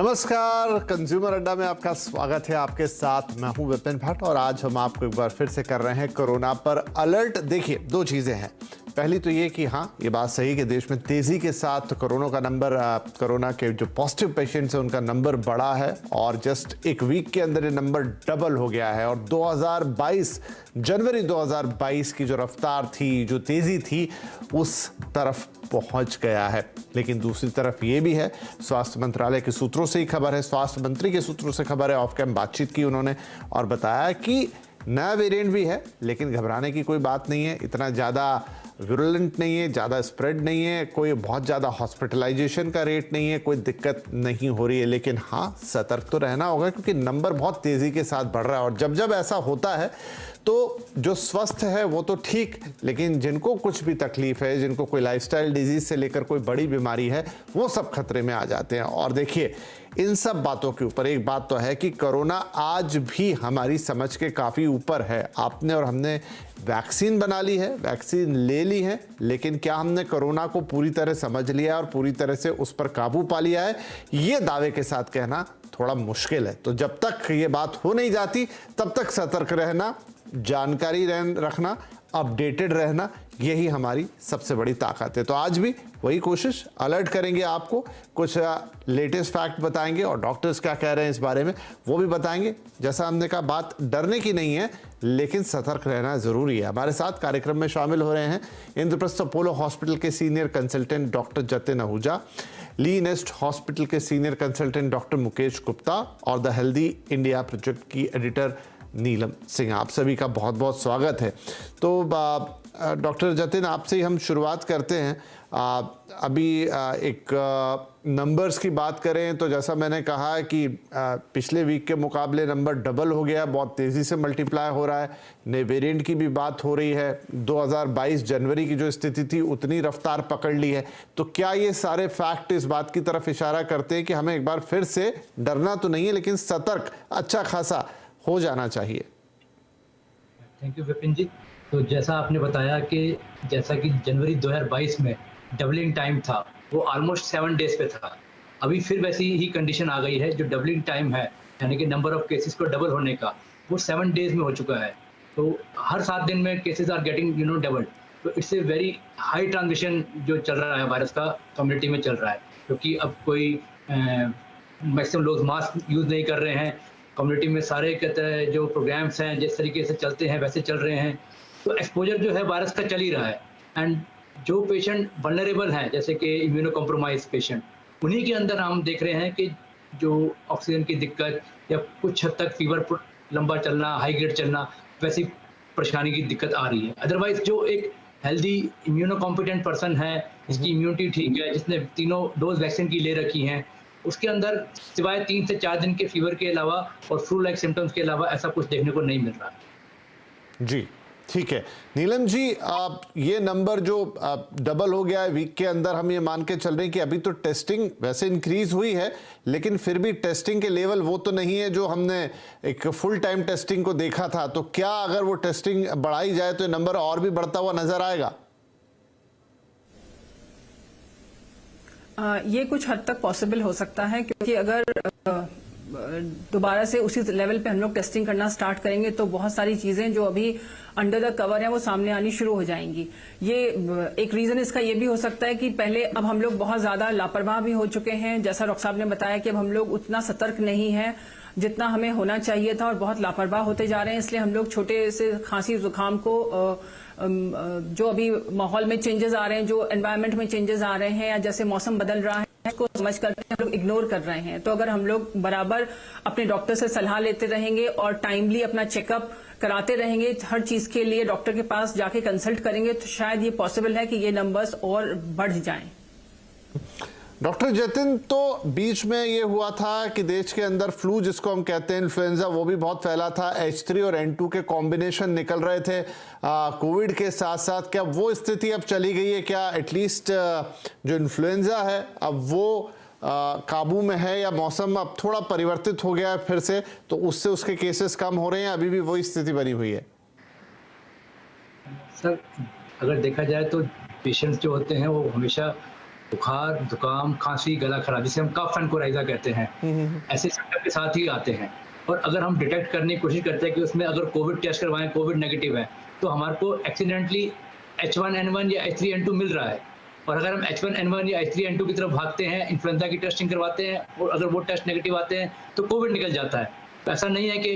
नमस्कार, कंज्यूमर अड्डा में आपका स्वागत है। आपके साथ मैं हूं विपिन भट्ट और आज हम आपको एक बार फिर से कर रहे हैं कोरोना पर अलर्ट। देखिए, दो चीजें हैं। पहली तो ये कि हाँ, ये बात सही कि देश में तेजी के साथ कोरोना के जो पॉजिटिव पेशेंट्स हैं उनका नंबर बढ़ा है और जस्ट एक वीक के अंदर ये नंबर डबल हो गया है और जनवरी 2022 की जो रफ्तार थी, जो तेजी थी, उस तरफ पहुंच गया है। लेकिन दूसरी तरफ ये भी है, स्वास्थ्य मंत्रालय के सूत्रों से ही खबर है, स्वास्थ्य मंत्री के सूत्रों से खबर है, ऑफ कैम बातचीत की उन्होंने और बताया कि नया वेरिएंट भी है लेकिन घबराने की कोई बात नहीं है, इतना ज़्यादा विरुलेंट नहीं है, ज़्यादा स्प्रेड नहीं है, कोई बहुत ज़्यादा हॉस्पिटलाइजेशन का रेट नहीं है, कोई दिक्कत नहीं हो रही है। लेकिन हाँ, सतर्क तो रहना होगा क्योंकि नंबर बहुत तेज़ी के साथ बढ़ रहा है और जब जब ऐसा होता है तो जो स्वस्थ है वो तो ठीक, लेकिन जिनको कुछ भी तकलीफ है, जिनको कोई लाइफस्टाइल डिजीज से लेकर कोई बड़ी बीमारी है, वो सब खतरे में आ जाते हैं। और देखिए, इन सब बातों के ऊपर एक बात तो है कि कोरोना आज भी हमारी समझ के काफ़ी ऊपर है। आपने और हमने वैक्सीन बना ली है, वैक्सीन ले ली है, लेकिन क्या हमने कोरोना को पूरी तरह समझ लिया और पूरी तरह से उस पर काबू पा लिया है, ये दावे के साथ कहना थोड़ा मुश्किल है। तो जब तक ये बात हो नहीं जाती तब तक सतर्क रहना, जानकारी रखना, अपडेटेड रहना, यही हमारी सबसे बड़ी ताकत है। तो आज भी वही कोशिश, अलर्ट करेंगे आपको, कुछ लेटेस्ट फैक्ट बताएंगे और डॉक्टर्स क्या कह रहे हैं इस बारे में वो भी बताएंगे। जैसा हमने कहा, बात डरने की नहीं है लेकिन सतर्क रहना जरूरी है। हमारे साथ कार्यक्रम में शामिल हो रहे हैं इंद्रप्रस्थ अपोलो हॉस्पिटल के senior consultant doctor Jatin Ahuja, ली नेस्ट हॉस्पिटल के senior consultant doctor Mukesh Gupta और द हेल्दी इंडिया प्रोजेक्ट की एडिटर नीलम सिंह। आप सभी का बहुत बहुत स्वागत है। तो डॉक्टर जतिन, आपसे ही हम शुरुआत करते हैं। अभी एक नंबर्स की बात करें तो जैसा मैंने कहा कि पिछले वीक के मुकाबले नंबर डबल हो गया, बहुत तेज़ी से मल्टीप्लाई हो रहा है। नए वेरिएंट की भी बात हो रही है, 2022 जनवरी की जो स्थिति थी उतनी रफ्तार पकड़ ली है। तो क्या ये सारे फैक्ट इस बात की तरफ इशारा करते हैं कि हमें एक बार फिर से डरना तो नहीं है लेकिन सतर्क अच्छा खासा हो जाना चाहिए? थैंक यू विपिन जी। तो जैसा आपने बताया कि जैसा कि जनवरी 2022 में डबलिंग टाइम था, वो ऑलमोस्ट 7 डेज पे था। अभी फिर वैसी ही कंडीशन आ गई है, जो डबलिंग टाइम है यानी कि नंबर ऑफ केसेस को डबल होने का, वो 7 डेज में हो चुका है। तो हर 7 दिन में केसेस आर गेटिंग डबल। तो it's a very high transmission जो चल रहा है वायरस का, कम्युनिटी में चल रहा है, क्योंकि अब कोई मैक्सिमम लोग मास्क यूज़ नहीं कर रहे हैं। कम्युनिटी में सारे कहते हैं जो प्रोग्राम्स हैं जिस तरीके से चलते हैं वैसे चल रहे हैं। तो एक्सपोजर जो है वायरस का चल ही रहा है। एंड जो पेशेंट वल्नरेबल हैं, जैसे कि इम्यूनो कॉम्प्रोमाइज पेशेंट, उन्हीं के अंदर हम देख रहे हैं कि जो ऑक्सीजन की दिक्कत या कुछ हद तक फीवर लंबा चलना, हाई ग्रेड चलना, वैसी परेशानी की दिक्कत आ रही है। अदरवाइज जो एक हेल्दी इम्यूनो कॉम्पिटेंट पर्सन है, जिसकी इम्यूनिटी ठीक है, जिसने तीनों डोज वैक्सीन की ले रखी हैं, उसके अंदर सिवाय 3 से 4 दिन के फीवर के अलावा और फ्लू लाइक सिम्टम्स के अलावा ऐसा कुछ देखने को नहीं मिल रहा। जी, ठीक है। नीलम जी, ये नंबर जो डबल हो गया है वीक के अंदर, हम ये मान के चल रहे हैं कि अभी तो टेस्टिंग वैसे इंक्रीज हुई है लेकिन फिर भी टेस्टिंग के लेवल वो तो नहीं है जो हमने एक फुल टाइम टेस्टिंग को देखा था। तो क्या अगर वो टेस्टिंग बढ़ाई जाए तो ये नंबर और भी बढ़ता हुआ नजर आएगा? ये कुछ हद तक पॉसिबल हो सकता है, क्योंकि अगर दोबारा से उसी लेवल पे हम लोग टेस्टिंग करना स्टार्ट करेंगे तो बहुत सारी चीजें जो अभी अंडर द कवर है वो सामने आनी शुरू हो जाएंगी। ये एक रीजन इसका ये भी हो सकता है कि पहले अब हम लोग बहुत ज्यादा लापरवाह भी हो चुके हैं। जैसा डॉक्टर साहब ने बताया कि अब हम लोग उतना सतर्क नहीं है जितना हमें होना चाहिए था और बहुत लापरवाह होते जा रहे हैं। इसलिए हम लोग छोटे से खांसी जुकाम को जो अभी माहौल में चेंजेस आ रहे हैं, जो एनवायरनमेंट में चेंजेस आ रहे हैं या जैसे मौसम बदल रहा है, इसको समझ करके हम लोग इग्नोर कर रहे हैं। तो अगर हम लोग बराबर अपने डॉक्टर से सलाह लेते रहेंगे और टाइमली अपना चेकअप कराते रहेंगे, हर चीज के लिए डॉक्टर के पास जाके कंसल्ट करेंगे, तो शायद ये पॉसिबल है कि ये नंबर्स और बढ़ जाएं। डॉक्टर जतिन, तो बीच में ये हुआ था कि देश के अंदर फ्लू जिसको हम कहते हैं, इन्फ्लुएंजा, वो भी बहुत फैला था। H3 और N2 के कॉम्बिनेशन निकल रहे थे कोविड के साथ साथ। क्या वो स्थिति अब चली गई है? क्या एटलीस्ट जो इन्फ्लुएंजा है अब वो काबू में है या मौसम अब थोड़ा परिवर्तित हो गया है फिर से, तो उससे उसके केसेस कम हो रहे हैं? अभी भी वही स्थिति बनी हुई है? सर, अगर देखा जाए तो पेशेंट्स जो होते हैं वो हमेशा बुखार, जुकाम, खांसी, गला खराब, जिसे हम कफ एंड कोराइजा कहते हैं, ऐसे सिम्टम के साथ ही आते हैं। और अगर हम डिटेक्ट करने की कोशिश करते हैं कि उसमें अगर कोविड टेस्ट करवाएं, कोविड नेगेटिव है, तो हमारे को एक्सीडेंटली H1N1 या H3N2 मिल रहा है। और अगर हम H1N1 या H3N2 की तरफ भागते हैं, इन्फ्लुएंजा की टेस्टिंग करवाते हैं और अगर वो टेस्ट नेगेटिव आते हैं तो कोविड निकल जाता है। तो ऐसा नहीं है कि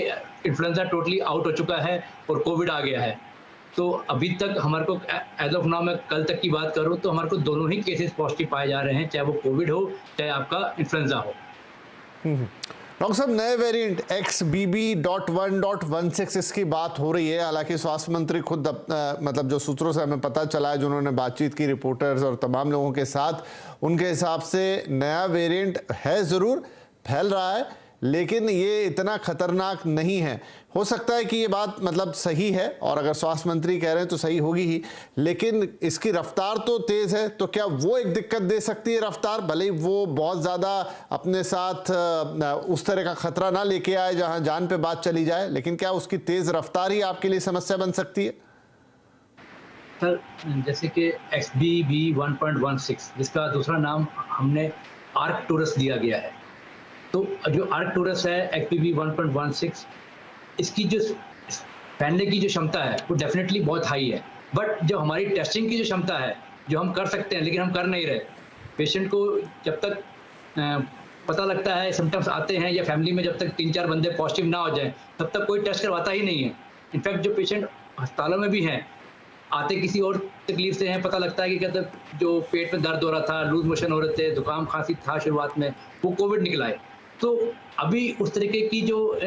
इन्फ्लुएंजा टोटली आउट हो चुका है और कोविड आ गया है। तो अभी तक हमारे को एज ऑफ नाउ, मैं कल तक की बात करूं तो हमारे को दोनों ही केसेस पॉजिटिव पाए जा रहे हैं, चाहे वो कोविड हो चाहे आपका इन्फ्लुएंजा हो। डॉक्टर साहब, नए वेरिएंट XBB.1.16 इसकी बात हो रही है। हालांकि स्वास्थ्य मंत्री खुद मतलब जो सूत्रों से हमें पता चला है, जिन्होंने बातचीत की रिपोर्टर्स और तमाम लोगों के साथ, उनके हिसाब से नया वेरिएंट है, ज़रूर फैल रहा है, लेकिन ये इतना खतरनाक नहीं है। हो सकता है कि ये बात मतलब सही है, और अगर स्वास्थ्य मंत्री कह रहे हैं तो सही होगी ही, लेकिन इसकी रफ्तार तो तेज़ है। तो क्या वो एक दिक्कत दे सकती है रफ्तार, भले ही वो बहुत ज़्यादा अपने साथ उस तरह का खतरा ना लेके आए जहां जान पे बात चली जाए, लेकिन क्या उसकी तेज़ रफ्तार ही आपके लिए समस्या बन सकती है? सर, जैसे कि XBB.1.16 जिसका दूसरा नाम हमने आर्कटूरस दिया गया है, तो जो आर्कटूरस है XBB.1.16, इसकी जो फैलने की जो क्षमता है वो डेफिनेटली बहुत हाई है। बट जो हमारी टेस्टिंग की जो क्षमता है, जो हम कर सकते हैं लेकिन हम कर नहीं रहे, पेशेंट को जब तक पता लगता है, सिम्टम्स आते हैं, या फैमिली में जब तक 3-4 बंदे पॉजिटिव ना हो जाए, तब तक कोई टेस्ट करवाता ही नहीं है। इनफैक्ट जो पेशेंट अस्पतालों में भी हैं, आते किसी और तकलीफ से हैं, पता लगता है कि कहते जो पेट में दर्द हो रहा था, लूज मोशन हो रहे थे, जुकाम खांसी था शुरुआत में, वो कोविड निकला है। तो अभी उस तरीके की जो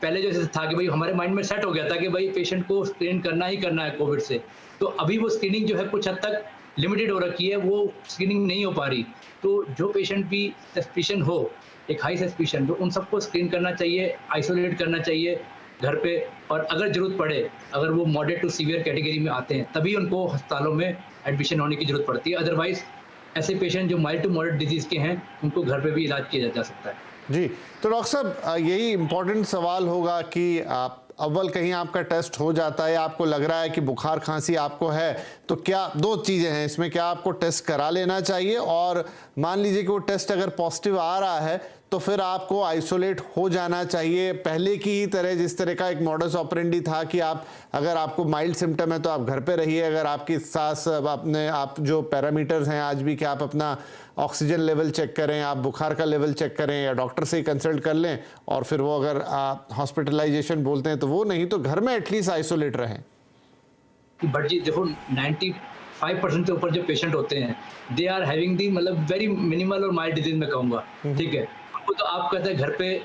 पहले जैसे था कि भाई हमारे माइंड में सेट हो गया था कि भाई पेशेंट को स्क्रीन करना ही करना है कोविड से, तो अभी वो स्क्रीनिंग जो है कुछ हद तक लिमिटेड हो रखी है, वो स्क्रीनिंग नहीं हो पा रही। तो जो पेशेंट भी सस्पिशन हो, एक हाई सस्पिशन, तो उन सबको स्क्रीन करना चाहिए, आइसोलेट करना चाहिए घर पे, और अगर जरूरत पड़े, अगर वो मॉडरेट टू सीवियर कैटेगरी में आते हैं, तभी उनको अस्पतालों में एडमिशन होने की जरूरत पड़ती है। अदरवाइज ऐसे पेशेंट जो माइल्ड टू मॉडरेट डिजीज के हैं, उनको घर पे भी इलाज किया जा सकता है। जी, तो डॉक्टर साहब, यही इम्पोर्टेंट सवाल होगा कि आप अव्वल कहीं आपका टेस्ट हो जाता है, आपको लग रहा है कि बुखार खांसी आपको है, तो क्या दो चीज़ें हैं इसमें, क्या आपको टेस्ट करा लेना चाहिए, और मान लीजिए कि वो टेस्ट अगर पॉजिटिव आ रहा है तो फिर आपको आइसोलेट हो जाना चाहिए, पहले की ही तरह, जिस तरह का एक मॉडस ऑपरेंडी था कि आप अगर आपको माइल्ड सिम्टम है तो आप घर पे रहिए, अगर आपकी सांस आप जो पैरामीटर्स हैं आज भी, कि आप अपना ऑक्सीजन लेवल चेक करें, आप बुखार का लेवल चेक करें, या डॉक्टर से ही कंसल्ट कर लें, और फिर वो अगर हॉस्पिटलाइजेशन बोलते हैं तो वो, नहीं तो घर में एटलीस्ट आइसोलेट रहें। बट जी देखो, 95% से ऊपर जो पेशेंट होते हैं, दे आर हैविंग दी मतलब वेरी मिनिमल और माइल्ड डिजीज, मैं कहूँगा, ठीक है। उनको तो आप कहते हैं घर पे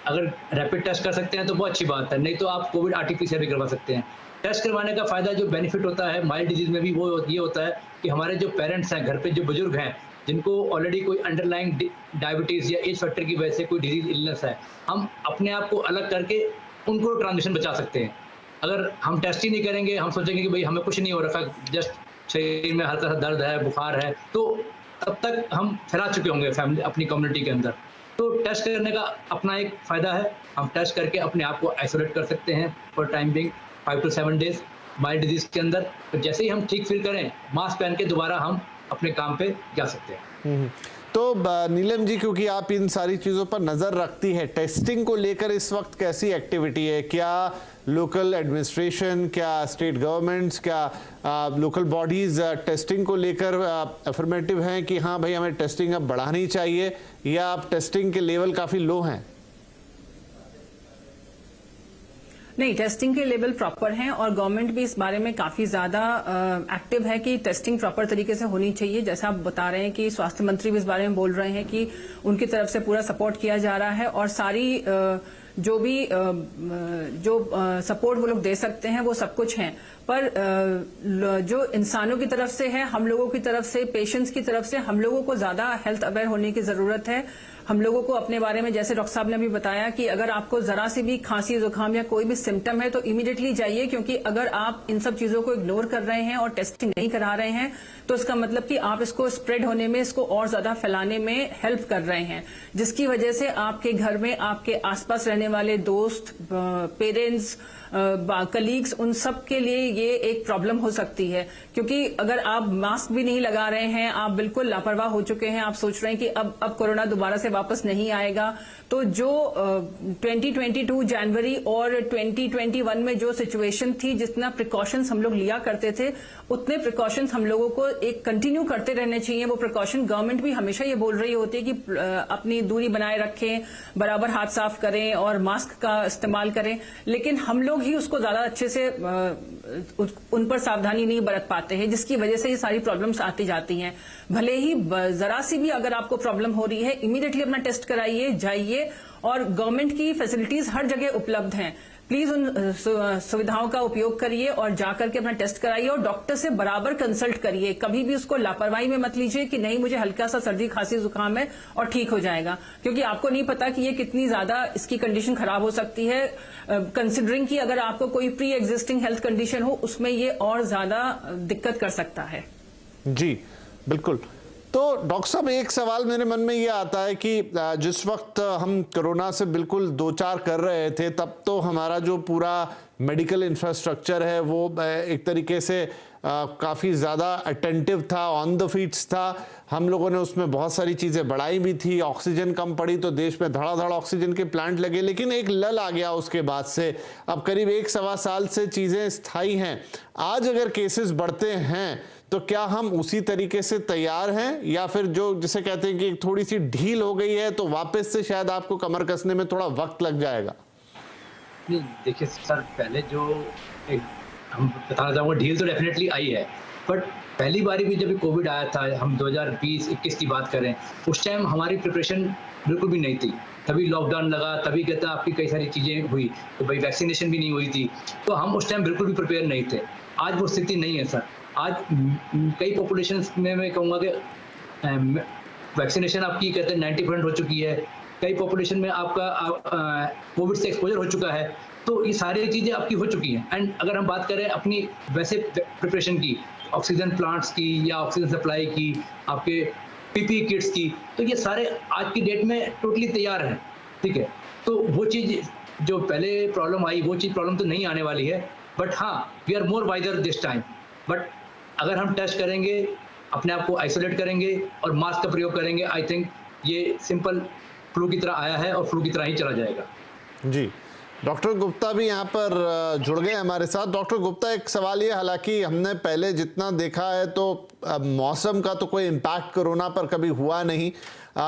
अगर रैपिड टेस्ट कर सकते हैं तो बहुत अच्छी बात है, नहीं तो आप कोविड RT-PCR भी करवा सकते हैं। टेस्ट करवाने का फायदा, जो बेनिफिट होता है माइल्ड डिजीज में भी, वो ये होता है कि हमारे जो पेरेंट्स हैं घर पे, जो बुजुर्ग हैं, जिनको ऑलरेडी कोई अंडरलाइंग डायबिटीज या एज फैक्टर की वजह से कोई डिजीज इलनेस है, हम अपने आप को अलग करके उनको ट्रांजिशन बचा सकते हैं। अगर हम टेस्ट ही नहीं करेंगे, हम सोचेंगे कि भाई हमें कुछ नहीं हो रखा, जस्ट शरीर में हल्का सा दर्द है, बुखार है, तो तब तक हम फैला चुके होंगे फैमिली, अपनी कम्युनिटी के अंदर। तो टेस्ट करने का अपना एक फ़ायदा है, हम टेस्ट करके अपने आप को आइसोलेट कर सकते हैं for time being 5 to 7 days mild disease के अंदर। तो जैसे ही हम ठीक फील करें, मास्क पहन के दोबारा हम अपने काम पे जा सकते हैं। तो नीलम जी, क्योंकि आप इन सारी चीज़ों पर नज़र रखती है, टेस्टिंग को लेकर इस वक्त कैसी एक्टिविटी है? क्या लोकल एडमिनिस्ट्रेशन, क्या स्टेट गवर्नमेंट्स, क्या लोकल बॉडीज़ टेस्टिंग को लेकर अफर्मेटिव हैं कि हाँ भाई हमें टेस्टिंग अब बढ़ानी चाहिए, या आप टेस्टिंग के लेवल काफ़ी लो हैं? नहीं, टेस्टिंग के लेवल प्रॉपर हैं, और गवर्नमेंट भी इस बारे में काफी ज्यादा एक्टिव है कि टेस्टिंग प्रॉपर तरीके से होनी चाहिए। जैसा आप बता रहे हैं कि स्वास्थ्य मंत्री भी इस बारे में बोल रहे हैं कि उनकी तरफ से पूरा सपोर्ट किया जा रहा है, और सारी जो भी सपोर्ट वो लोग दे सकते हैं वो सब कुछ है। पर जो इंसानों की तरफ से है, हम लोगों की तरफ से, पेशेंट्स की तरफ से, हम लोगों को ज्यादा हेल्थ अवेयर होने की जरूरत है। हम लोगों को अपने बारे में, जैसे डॉक्टर साहब ने भी बताया कि अगर आपको जरा सी भी खांसी जुकाम या कोई भी सिम्टम है तो इमीडिएटली जाइए, क्योंकि अगर आप इन सब चीजों को इग्नोर कर रहे हैं और टेस्टिंग नहीं करा रहे हैं तो इसका मतलब कि आप इसको स्प्रेड होने में, इसको और ज्यादा फैलाने में हेल्प कर रहे हैं, जिसकी वजह से आपके घर में आपके आसपास रहने वाले दोस्त, पेरेंट्स, कलीग्स, उन सब के लिए ये एक प्रॉब्लम हो सकती है। क्योंकि अगर आप मास्क भी नहीं लगा रहे हैं, आप बिल्कुल लापरवाह हो चुके हैं, आप सोच रहे हैं कि अब कोरोना दोबारा से वापस नहीं आएगा, तो जो 2022 जनवरी और 2021 में जो सिचुएशन थी, जितना प्रिकॉशंस हम लोग लिया करते थे, उतने प्रिकॉशंस हम लोगों को एक कंटिन्यू करते रहने चाहिए। वो प्रिकॉशन गवर्नमेंट भी हमेशा ये बोल रही होती है कि अपनी दूरी बनाए रखें, बराबर हाथ साफ करें और मास्क का इस्तेमाल करें, लेकिन हम लोग ही उसको ज्यादा अच्छे से उन पर सावधानी नहीं बरत पाते हैं, जिसकी वजह से ये सारी प्रॉब्लम्स आती जाती हैं। भले ही जरा सी भी अगर आपको प्रॉब्लम हो रही है, इमीडिएटली अपना टेस्ट कराइए, जाइए, और गवर्नमेंट की फैसिलिटीज हर जगह उपलब्ध हैं। प्लीज उन सुविधाओं का उपयोग करिए और जाकर के अपना टेस्ट कराइए और डॉक्टर से बराबर कंसल्ट करिए। कभी भी उसको लापरवाही में मत लीजिए कि नहीं, मुझे हल्का सा सर्दी खांसी जुकाम है और ठीक हो जाएगा, क्योंकि आपको नहीं पता कि ये कितनी ज्यादा इसकी कंडीशन खराब हो सकती है। कंसिडरिंग कि अगर आपको कोई प्री एग्जिस्टिंग हेल्थ कंडीशन हो, उसमें ये और ज्यादा दिक्कत कर सकता है। जी बिल्कुल। तो डॉक्टर साहब, एक सवाल मेरे मन में ये आता है कि जिस वक्त हम कोरोना से बिल्कुल दो चार कर रहे थे, तब तो हमारा जो पूरा मेडिकल इंफ्रास्ट्रक्चर है वो एक तरीके से काफ़ी ज़्यादा अटेंटिव था, ऑन द फीट्स था। हम लोगों ने उसमें बहुत सारी चीज़ें बढ़ाई भी थी, ऑक्सीजन कम पड़ी तो देश में धड़ाधड़ ऑक्सीजन के प्लांट लगे, लेकिन एक लल आ गया उसके बाद से। अब करीब 1-1.25 साल से चीज़ें स्थायी हैं। आज अगर केसेस बढ़ते हैं तो क्या हम उसी तरीके से तैयार हैं, या फिर जो जिसे कहते हैं कि थोड़ी सी ढील हो गई है तो वापस से शायद आपको कमर कसने में थोड़ा वक्त लग जाएगा? नहीं, देखिए सर, पहले जो हम बताना चाहूँगा, ढील तो डेफिनेटली आई है, बट पहली बारी भी जब कोविड आया था, हम 2020-21 की बात करें, उस टाइम हमारी प्रिपरेशन बिल्कुल भी नहीं थी। तभी लॉकडाउन लगा, तभी कहता आपकी कई सारी चीज़ें हुई, तो भाई वैक्सीनेशन भी नहीं हुई थी, तो हम उस टाइम बिल्कुल भी प्रिपेयर नहीं थे। आज वो स्थिति नहीं है सर। आज कई पॉपुलेशन में मैं कहूँगा कि वैक्सीनेशन आपकी कहते हैं 90% हो चुकी है। कई पॉपुलेशन में आपका कोविड से एक्सपोजर हो चुका है, तो ये सारी चीज़ें आपकी हो चुकी हैं। एंड अगर हम बात करें अपनी वैसे प्रिपरेशन की, ऑक्सीजन प्लांट्स की या ऑक्सीजन सप्लाई की, आपके पीपीई किट्स की, तो ये सारे आज की डेट में टोटली तैयार हैं, ठीक है। तो वो चीज़ जो पहले प्रॉब्लम आई, वो चीज़ प्रॉब्लम तो नहीं आने वाली है, बट हाँ, we are more wiser this time. But अगर हम टेस्ट करेंगे, अपने आप को आइसोलेट करेंगे और मास्क का प्रयोग करेंगे, आई थिंक ये सिंपल फ्लू की तरह आया है और फ्लू की तरह ही चला जाएगा। जी, डॉक्टर गुप्ता भी यहाँ पर जुड़ गए हमारे साथ। डॉक्टर गुप्ता, एक सवाल ये, हालांकि हमने पहले जितना देखा है तो मौसम का तो कोई इम्पैक्ट कोरोना पर कभी हुआ नहीं,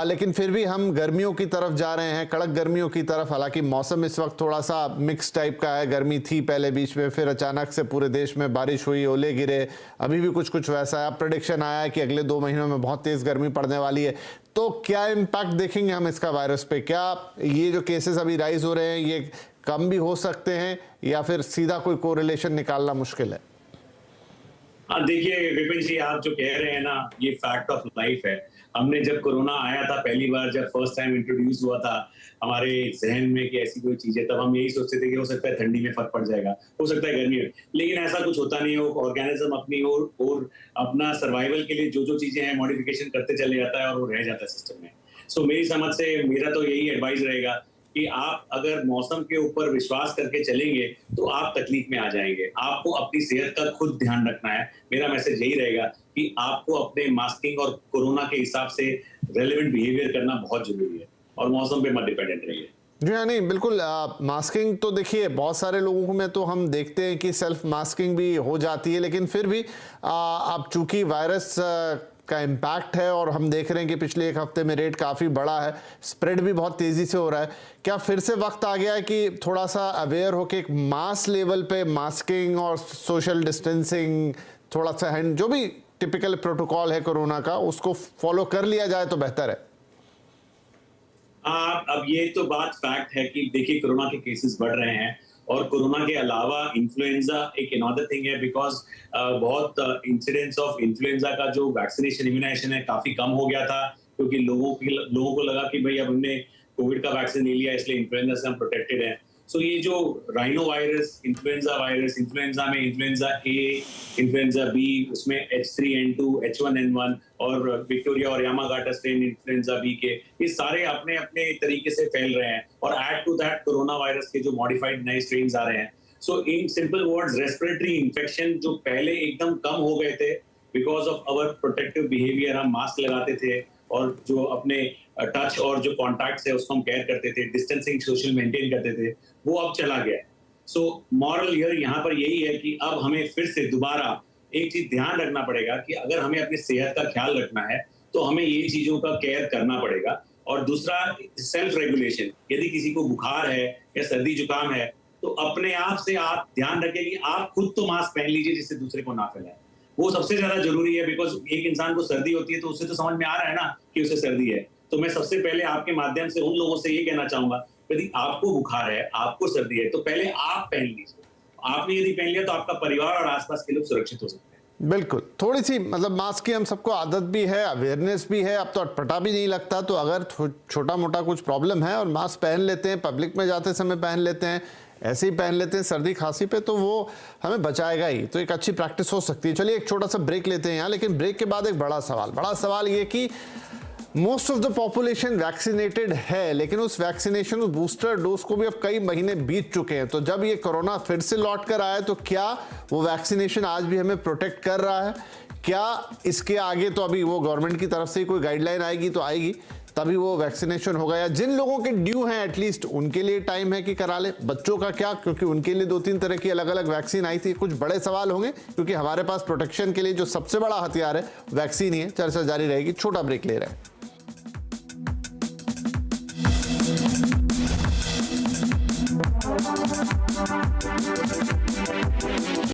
लेकिन फिर भी हम गर्मियों की तरफ जा रहे हैं, कड़क गर्मियों की तरफ। हालांकि मौसम इस वक्त थोड़ा सा मिक्स टाइप का है, गर्मी थी पहले बीच में, फिर अचानक से पूरे देश में बारिश हुई, ओले गिरे, अभी भी कुछ कुछ वैसा है। अब प्रेडिक्शन आया है कि अगले 2 महीनों में बहुत तेज़ गर्मी पड़ने वाली है। तो क्या इम्पैक्ट देखेंगे हम इसका वायरस पे? क्या ये जो केसेस अभी राइज हो रहे हैं ये कम भी हो सकते हैं, या फिर सीधा कोई कोरिलेशन निकालना मुश्किल है? देखिए विपिन जी, आप जो कह रहे हैं ना, ये फैक्ट ऑफ लाइफ है। हमने जब कोरोना आया था पहली बार, जब फर्स्ट टाइम इंट्रोड्यूस हुआ था हमारे जहन में कि ऐसी कोई चीज है, तब हम यही सोचते थे कि हो सकता है ठंडी में फर्क पड़ जाएगा, हो सकता है गर्मी में, लेकिन ऐसा कुछ होता नहीं है। ऑर्गेनिज्म अपनी और अपना सर्वाइवल के लिए जो जो चीजें हैं मॉडिफिकेशन करते चले जाता है और वो रह जाता है सिस्टम में। सो मेरी समझ से मेरा तो यही एडवाइस रहेगा कि आप अगर मौसम के ऊपर विश्वास करके चलेंगे तो आप तकलीफ में आ जाएंगे। आपको अपनी सेहत का खुद ध्यान रखना है। मेरा मैसेज यही रहेगा कि आपको अपने मास्किंग और कोरोना के हिसाब से रेलेवेंट बिहेवियर करना बहुत जरूरी है और मौसम पे मत डिपेंडेंट रहिए। जी हाँ, नहीं बिल्कुल। मास्किंग तो देखिए बहुत सारे लोगों में तो हम देखते हैं कि सेल्फ मास्किंग भी हो जाती है, लेकिन फिर भी अब चूंकि वायरस का इम्पैक्ट है और हम देख रहे हैं कि पिछले 1 हफ्ते में रेट काफ़ी बड़ा है, स्प्रेड भी बहुत तेज़ी से हो रहा है, क्या फिर से वक्त आ गया है कि थोड़ा सा अवेयर होकर एक मास लेवल पे मास्किंग और सोशल डिस्टेंसिंग, थोड़ा सा हैंड, जो भी टिपिकल प्रोटोकॉल है कोरोना का, उसको फॉलो कर लिया जाए तो बेहतर है? अब ये तो बात फैक्ट है कि देखिए कोरोना के केसेस बढ़ रहे हैं और कोरोना के अलावा इन्फ्लुएंजा एक अनदर थिंग है, बिकॉज बहुत इंसिडेंस ऑफ इन्फ्लुएंजा का जो वैक्सीनेशन इम्यूनाइजेशन है काफी कम हो गया था क्योंकि लोगों को लगा कि भाई अब हमने कोविड का वैक्सीन ले लिया इसलिए इन्फ्लुएंजा से हम प्रोटेक्टेड हैं। सो ये जो राइनो वायरस, इन्फ्लुएंजा में इन्फ्लुएंजा ए, इन्फ्लुएंजा बी, उसमें H3N2, H1N1 और विक्टोरिया और यामागाटा स्ट्रेन इन्फ्लुएंजा बी के, ये सारे अपने अपने तरीके से फैल रहे हैं और add to that corona virus के जो मॉडिफाइड नए स्ट्रेन आ रहे हैं। So in simple words, respiratory infection जो पहले एकदम कम हो गए थे because of our protective behaviour, हम मास्क लगाते थे और जो अपने टच और जो कॉन्टैक्ट्स है उसको हम केयर करते थे, डिस्टेंसिंग सोशल मेंटेन करते थे, वो अब चला गया है। सो मॉरल हियर यहाँ पर यही है कि अब हमें फिर से दोबारा एक चीज ध्यान रखना पड़ेगा कि अगर हमें अपनी सेहत का ख्याल रखना है तो हमें ये चीजों का केयर करना पड़ेगा। और दूसरा, सेल्फ रेगुलेशन। यदि किसी को बुखार है या सर्दी जुकाम है तो अपने आप से आप ध्यान रखें कि आप खुद तो मास्क पहन लीजिए जिससे दूसरे को ना फैलाए। वो सबसे ज्यादा जरूरी है, बिकॉज एक इंसान को सर्दी होती है तो उससे तो समझ में आ रहा है ना कि उसे सर्दी है। तो मैं सबसे पहले आपके माध्यम से उन लोगों से ये कहना चाहूंगा, यदि आपको बुखार है, आपको सर्दी है, तो पहले आप पहन लीजिए। आपने यदि पहन लिया तो आपका परिवार और आसपास के लोग सुरक्षित हो सकते हैं। बिल्कुल, थोड़ी सी मतलब मास्क की हम सबको आदत भी है, अवेयरनेस भी है, अब तो अटपटा भी नहीं लगता। तो अगर छोटा मोटा कुछ प्रॉब्लम है और मास्क पहन लेते हैं, पब्लिक में जाते समय पहन लेते हैं, ऐसे ही पहन लेते हैं सर्दी खांसी पे, तो वो हमें बचाएगा ही। तो एक अच्छी प्रैक्टिस हो सकती है। चलिए एक छोटा सा ब्रेक लेते हैं यहाँ, लेकिन ब्रेक के बाद एक बड़ा सवाल ये कि most of the population vaccinated है, लेकिन उस वैक्सीनेशन, उस बूस्टर डोज को भी अब कई महीने बीत चुके हैं। तो जब ये कोरोना फिर से लौट कर आया तो क्या वो वैक्सीनेशन आज भी हमें प्रोटेक्ट कर रहा है? क्या इसके आगे तो अभी वो गवर्नमेंट की तरफ से कोई गाइडलाइन आएगी तो आएगी, तभी वो वैक्सीनेशन होगा। या जिन लोगों के ड्यू हैं एटलीस्ट उनके लिए टाइम है कि करा ले। बच्चों का क्या, क्योंकि उनके लिए 2-3 तरह की अलग अलग वैक्सीन आई थी। कुछ बड़े सवाल होंगे क्योंकि हमारे पास प्रोटेक्शन के लिए जो सबसे बड़ा हथियार है वैक्सीन ही है। चर्चा जारी रहेगी, छोटा ब्रेक ले रहे हैं।